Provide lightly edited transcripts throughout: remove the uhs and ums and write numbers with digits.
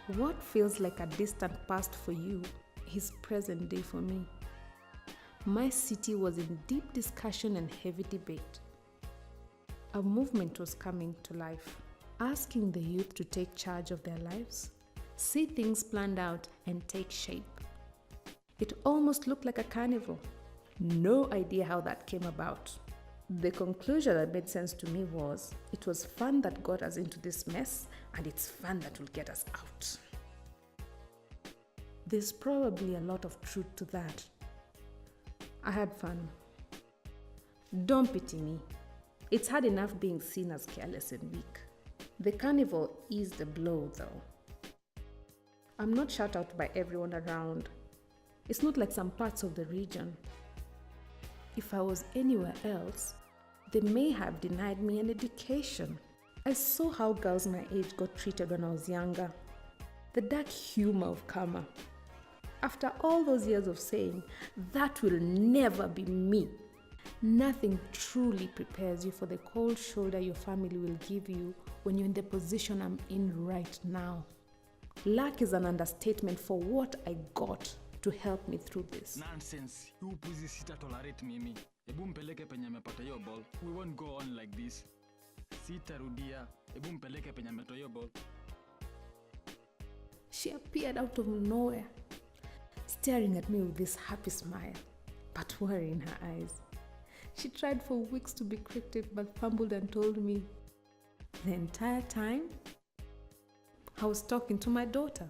What feels like a distant past for you is present day for me. My city was in deep discussion and heavy debate. A movement was coming to life, asking the youth to take charge of their lives, see things planned out, and take shape. It almost looked like a carnival. No idea how that came about. The conclusion that made sense to me was, it was fun that got us into this mess, and it's fun that will get us out. There's probably a lot of truth to that. I had fun. Don't pity me. It's hard enough being seen as careless and weak. The carnival eased the blow, though. I'm not shut out by everyone around. It's not like some parts of the region. If I was anywhere else, they may have denied me an education. I saw how girls my age got treated when I was younger. The dark humor of karma. After all those years of saying, that will never be me, nothing truly prepares you for the cold shoulder your family will give you when you're in the position I'm in right now. Luck is an understatement for what I got to help me through this. Nonsense. You pussy sita tolerate mimi. Ebu mpeleke penye mepata yo ball. We won't go on like this. Sita rudia. Ebu mpeleke penye meto yo ball. She appeared out of nowhere, staring at me with this happy smile, but worry in her eyes. She tried for weeks to be cryptic, but fumbled and told me. The entire time, I was talking to my daughter.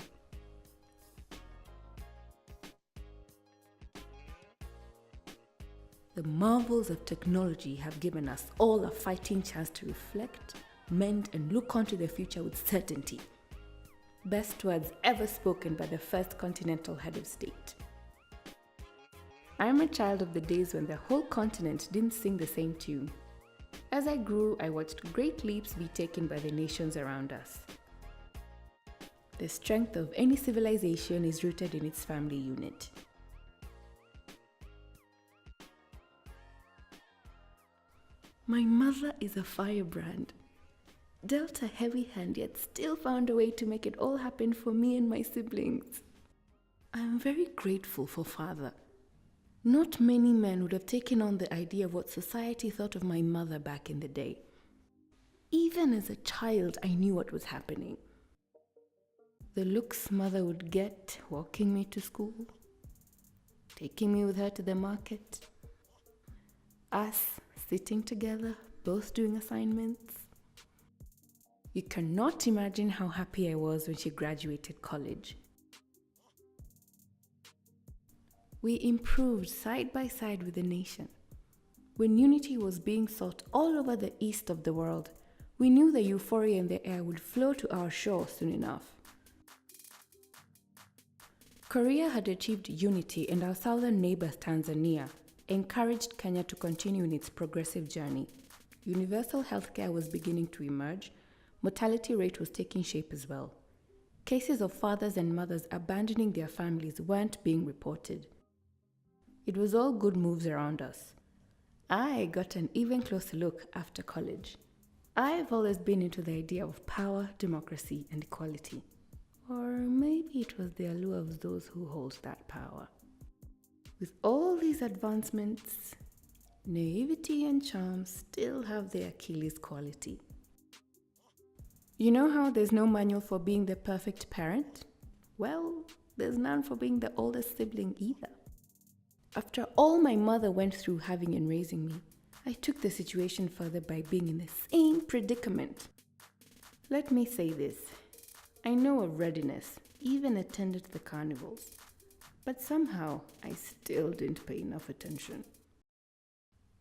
The marvels of technology have given us all a fighting chance to reflect, mend, and look onto the future with certainty. Best words ever spoken by the first continental head of state. I am a child of the days when the whole continent didn't sing the same tune. As I grew, I watched great leaps be taken by the nations around us. The strength of any civilization is rooted in its family unit. My mother is a firebrand. Dealt a heavy hand, yet still found a way to make it all happen for me and my siblings. I am very grateful for father. Not many men would have taken on the idea of what society thought of my mother back in the day. Even as a child, I knew what was happening. The looks mother would get walking me to school, taking me with her to the market, us sitting together, both doing assignments. You cannot imagine how happy I was when she graduated college. We improved side by side with the nation. When unity was being sought all over the east of the world, we knew the euphoria in the air would flow to our shore soon enough. Korea had achieved unity, and our southern neighbor Tanzania encouraged Kenya to continue in its progressive journey. Universal healthcare was beginning to emerge. Mortality rate was taking shape as well. Cases of fathers and mothers abandoning their families weren't being reported. It was all good moves around us. I got an even closer look after college. I've always been into the idea of power, democracy, and equality. Or maybe it was the allure of those who hold that power. With all these advancements, naivety and charm still have their Achilles quality. You know how there's no manual for being the perfect parent? Well, there's none for being the oldest sibling either. After all my mother went through having and raising me, I took the situation further by being in the same predicament. Let me say this. I know of readiness, even attended the carnivals, but somehow I still didn't pay enough attention.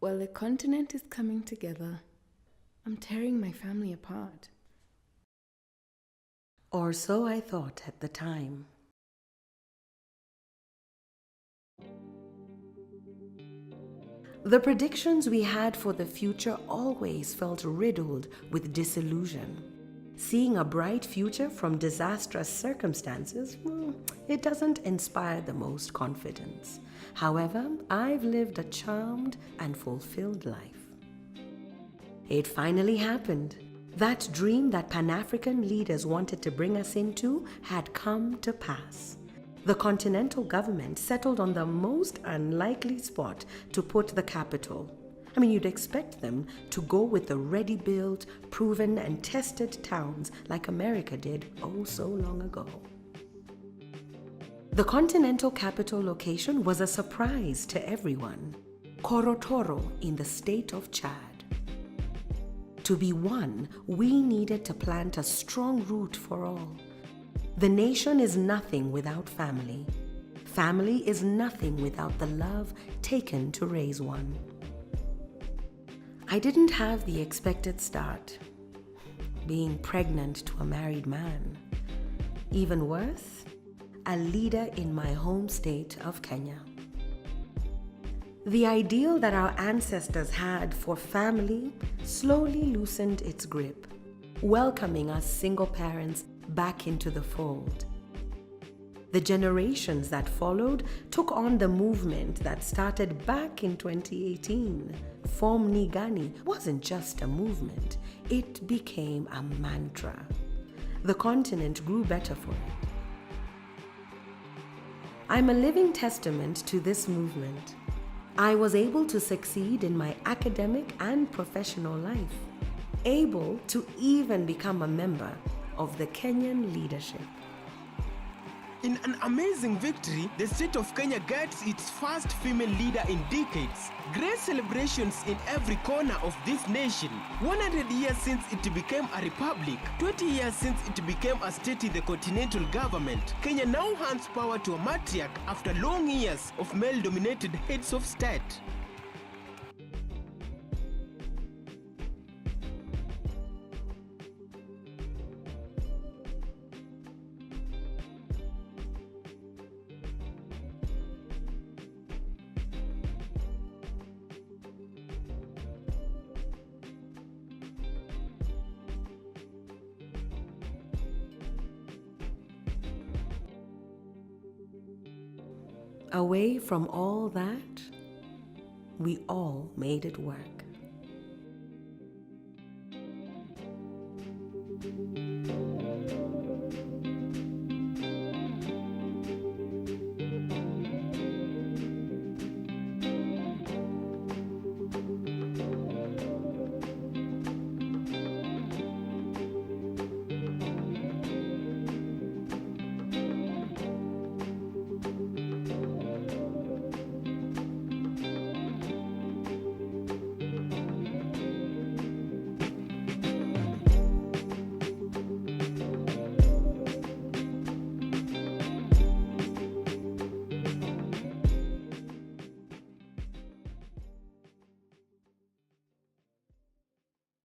While the continent is coming together, I'm tearing my family apart. Or so I thought at the time. The predictions we had for the future always felt riddled with disillusion. Seeing a bright future from disastrous circumstances, it doesn't inspire the most confidence. However, I've lived a charmed and fulfilled life. It finally happened. That dream that Pan-African leaders wanted to bring us into had come to pass. The continental government settled on the most unlikely spot to put the capital. I mean, you'd expect them to go with the ready-built, proven and tested towns like America did oh so long ago. The continental capital location was a surprise to everyone. Korotoro in the state of Chad. To be one, we needed to plant a strong root for all. The nation is nothing without family. Family is nothing without the love taken to raise one. I didn't have the expected start, being pregnant to a married man. Even worse, a leader in my home state of Kenya. The ideal that our ancestors had for family slowly loosened its grip, welcoming us single parents back into the fold. The generations that followed took on the movement that started back in 2018. Form Ni Gani wasn't just a movement, it became a mantra. The continent grew better for it. I'm a living testament to this movement. I was able to succeed in my academic and professional life, able to even become a member of the Kenyan leadership. In an amazing victory, the state of Kenya gets its first female leader in decades. Great celebrations in every corner of this nation. 100 years since it became a republic, 20 years since it became a state in the continental government. Kenya now hands power to a matriarch after long years of male-dominated heads of state. Away from all that, we all made it work.